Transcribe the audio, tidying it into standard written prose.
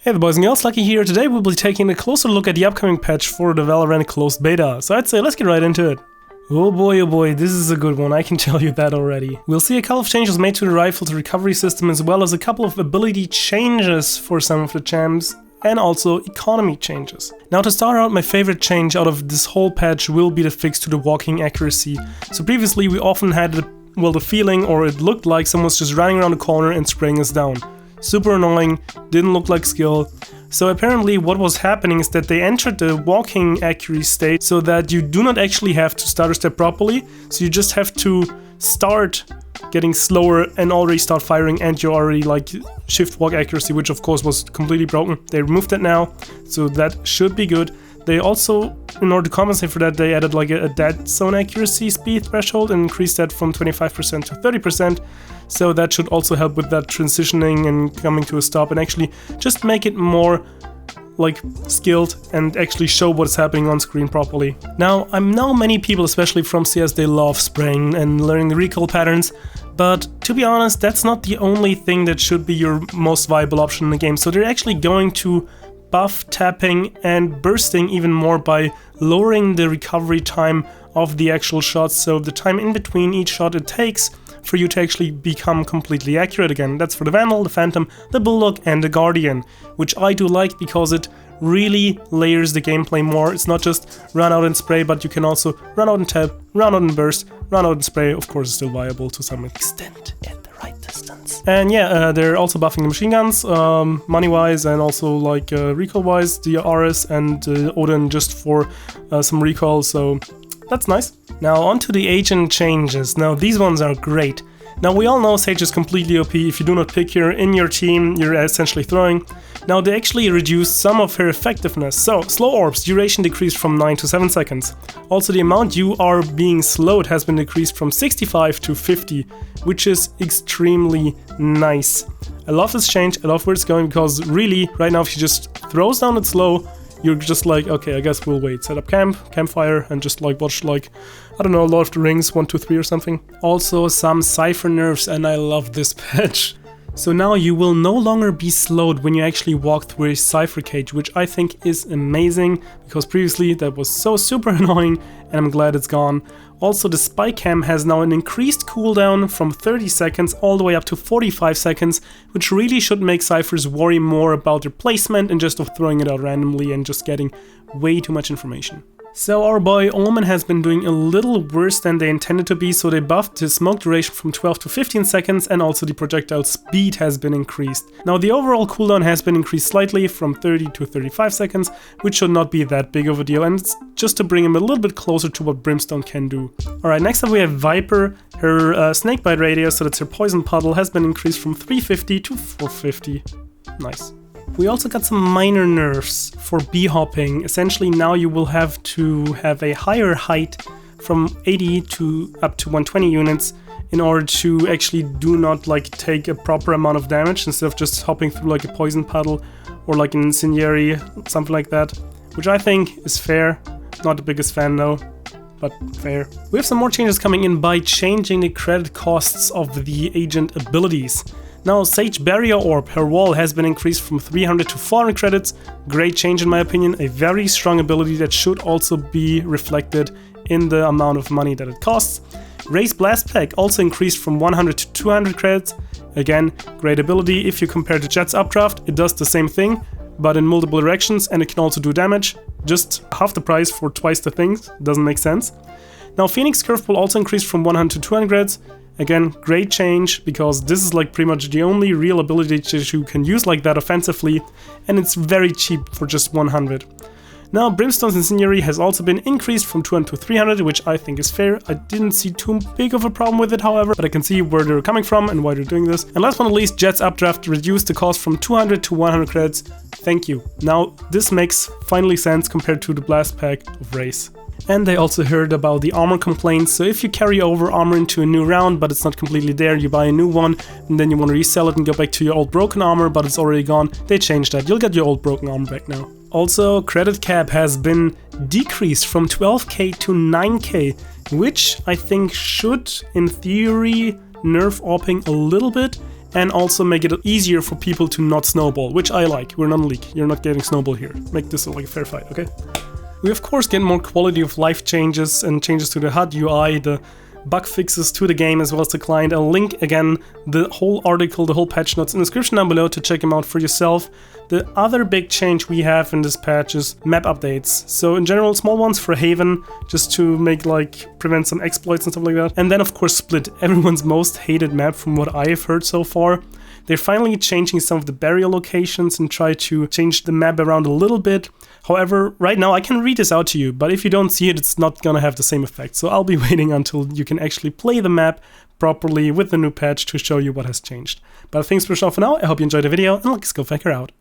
Hey the boys and girls, Lucky here. Today we'll be taking a closer look at the upcoming patch for the Valorant closed beta. So I'd say let's get right into it. Oh boy, this is a good one, I can tell you that already. We'll see a couple of changes made to the rifle's recovery system, as well as a couple of ability changes for some of the champs, and also economy changes. Now to start out, my favorite change out of this whole patch will be the fix to the walking accuracy. So previously we often had the feeling, or it looked like someone was just running around the corner and spraying us down. Super annoying, didn't look like skill. So apparently what was happening is that they entered the walking accuracy state so that you do not actually have to stutter step properly, so you just have to start getting slower and already start firing, and you're already like shift walk accuracy, which of course was completely broken. They removed that now, so that should be good. They also, in order to compensate for that, they added like a Deadzone accuracy speed threshold and increased that from 25% to 30%. So that should also help with that transitioning and coming to a stop, and actually just make it more like skilled and actually show what's happening on screen properly. Now, I know many people, especially from CS, they love spraying and learning the recoil patterns, but to be honest, that's not the only thing that should be your most viable option in the game. So they're actually going to buff tapping and bursting even more by lowering the recovery time of the actual shots, so the time in between each shot it takes for you to actually become completely accurate again. That's for the Vandal, the Phantom, the Bulldog and the Guardian, which I do like because it really layers the gameplay more. It's not just run out and spray, but you can also run out and tap, run out and burst, run out and spray. Of course, it's still viable to some extent at the right distance. And yeah, they're also buffing the machine guns, money-wise and also like recoil-wise, the RS and Odin just for some recoil, so that's nice. Now onto the agent changes. Now these ones are great. Now we all know Sage is completely OP. If you do not pick her in your team, you're essentially throwing. Now they actually reduced some of her effectiveness. So slow orbs duration decreased from 9 to 7 seconds. Also the amount you are being slowed has been decreased from 65 to 50, which is extremely nice. I love this change, I love where it's going, because really right now if she just throws down it slow, you're just like, okay, I guess we'll wait. Set up campfire, and just like watch like, I don't know, Lord of the Rings 1, 2, 3 or something. Also some Cypher nerfs, and I love this patch. So now you will no longer be slowed when you actually walk through a Cypher cage, which I think is amazing, because previously that was so super annoying, and I'm glad it's gone. Also the spy cam has now an increased cooldown from 30 seconds all the way up to 45 seconds, which really should make Cyphers worry more about their placement and just of throwing it out randomly and just getting way too much information. So our boy Omen has been doing a little worse than they intended to be, so they buffed his smoke duration from 12 to 15 seconds, and also the projectile speed has been increased. Now the overall cooldown has been increased slightly from 30 to 35 seconds, which should not be that big of a deal, and it's just to bring him a little bit closer to what Brimstone can do. Alright, next up we have Viper. Her snakebite radius, so that's her poison puddle, has been increased from 350 to 450. Nice. We also got some minor nerfs for B-hopping. Essentially now you will have to have a higher height from 80 to up to 120 units in order to actually do not like take a proper amount of damage, instead of just hopping through like a poison puddle or like an incendiary, something like that, which I think is fair. Not the biggest fan though, but fair. We have some more changes coming in by changing the credit costs of the agent abilities. Now Sage Barrier Orb, her wall has been increased from 300 to 400 credits. Great change in my opinion, a very strong ability that should also be reflected in the amount of money that it costs. Raise Blast Pack also increased from 100 to 200 credits. Again, great ability. If you compare to Jet's Updraft, it does the same thing, but in multiple directions, and it can also do damage. Just half the price for twice the things, doesn't make sense. Now Phoenix Curveball also increased from 100 to 200 credits. Again, great change, because this is like pretty much the only real ability that you can use like that offensively, and it's very cheap for just 100. Now Brimstone's Incendiary has also been increased from 200 to 300, which I think is fair. I didn't see too big of a problem with it, however, but I can see where they're coming from and why they're doing this. And last but not least, Jet's Updraft reduced the cost from 200 to 100 credits. Thank you. Now this makes finally sense compared to the Blast Pack of Race. And they also heard about the armor complaints, so if you carry over armor into a new round but it's not completely there, you buy a new one and then you want to resell it and go back to your old broken armor but it's already gone, they changed that. You'll get your old broken armor back now. Also, credit cap has been decreased from 12k to 9k, which I think should, in theory, nerf AWPing a little bit, and also make it easier for people to not snowball, which I like. We're not a league. You're not getting snowball here. Make this like a fair fight, okay? We of course get more quality of life changes and changes to the HUD UI, the bug fixes to the game as well as the client. I'll link again the whole article, the whole patch notes in the description down below to check them out for yourself. The other big change we have in this patch is map updates. So in general, small ones for Haven, just to make prevent some exploits and stuff like that. And then of course Split, everyone's most hated map from what I have heard so far. They're finally changing some of the barrier locations and try to change the map around a little bit. However, right now I can read this out to you, but if you don't see it, it's not gonna have the same effect. So I'll be waiting until you can actually play the map properly with the new patch to show you what has changed. But thanks for watching for now. I hope you enjoyed the video, and let's go check her out.